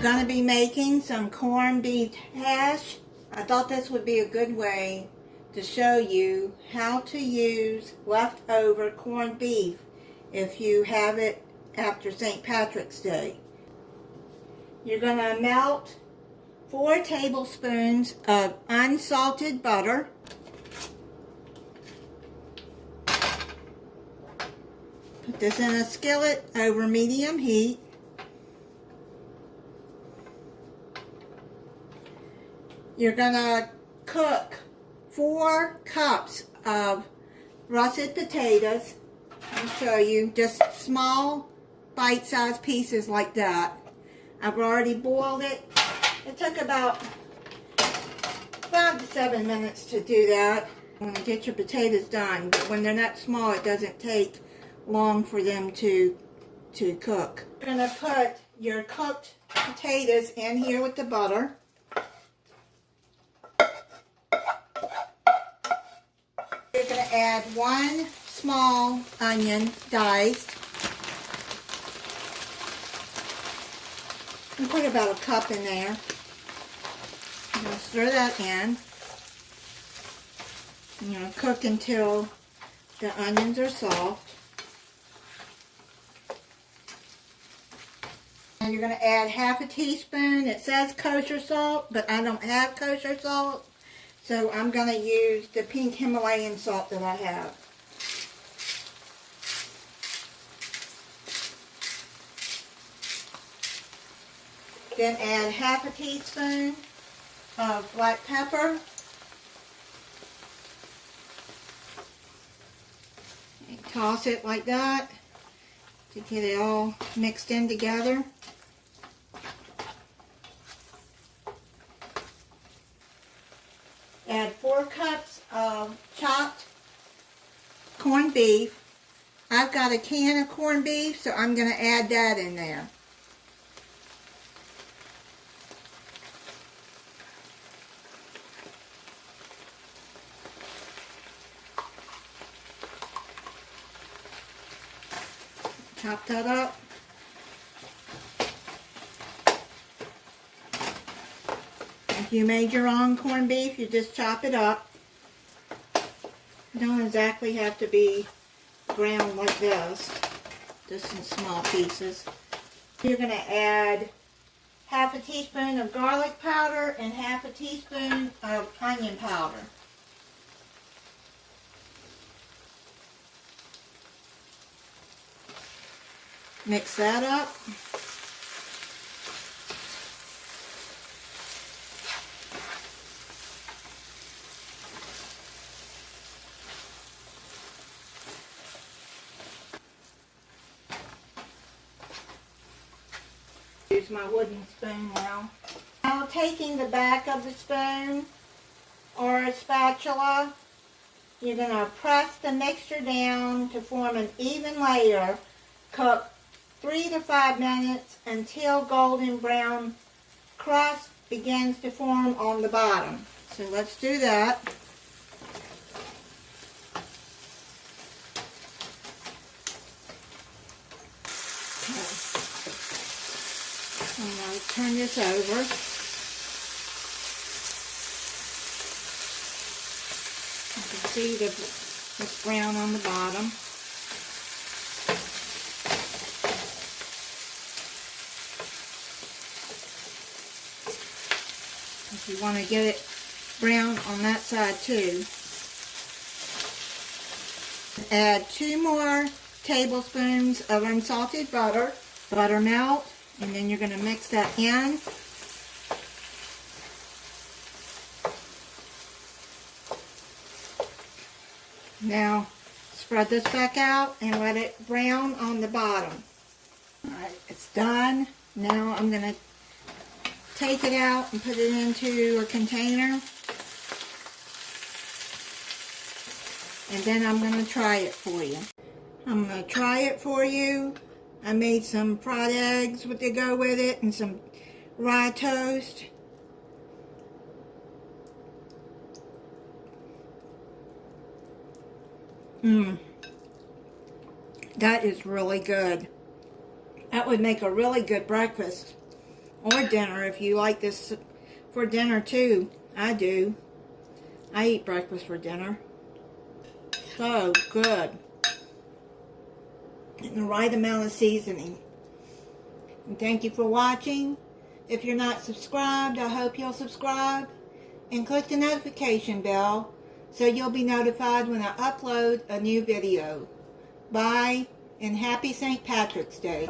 going to be making some corned beef hash. I thought this would be a good way to show you how to use leftover corned beef if you have it after St. Patrick's Day. You're going to melt 4 tablespoons of unsalted butter. Put this in a skillet over medium heat. You're going to cook 4 cups of russet potatoes. I'll show you, just small bite-sized pieces like that. I've already boiled it. It took about 5 to 7 minutes to do that. When you get your potatoes done, but when they're not small, it doesn't take long for them to cook. You're going to put your cooked potatoes in here with the butter. You're going to add 1 small onion diced. And put about a cup in there. I'm going to stir that in. I'm going to cook until the onions are soft. And you're going to add half a teaspoon. It says kosher salt, but I don't have kosher salt. So I'm going to use the pink Himalayan salt that I have. Then add half a teaspoon of black pepper. And toss it like that to get it all mixed in together. Add 4 cups of chopped corned beef. I've got a can of corned beef, so I'm going to add that in there. Chop that up. If you made your own corned beef, you just chop it up. You don't exactly have to be ground like this, just in small pieces. You're going to add half a teaspoon of garlic powder and half a teaspoon of onion powder. Mix that up. Use my wooden spoon now. Now taking the back of the spoon or a spatula, you're going to press the mixture down to form an even layer. Cook 3 to 5 minutes until golden brown crust begins to form on the bottom. So let's do that. Okay. I'm going to turn this over. You can see it's brown on the bottom. If you want to get it brown on that side too. Add 2 more tablespoons of unsalted butter. Butter melt, and then you're going to mix that in. Now spread this back out and let it brown on the bottom. Alright, it's done. Now I'm going to take it out and put it into a container. And then I'm going to try it for you. I'm going to try it for you. I made some fried eggs to go with it and some rye toast. That is really good. That would make a really good breakfast or dinner if you like this for dinner too. I do. I eat breakfast for dinner. So good. And the right amount of seasoning. And thank you for watching. If you're not subscribed, I hope you'll subscribe. And click the notification bell so you'll be notified when I upload a new video. Bye, and happy St. Patrick's Day.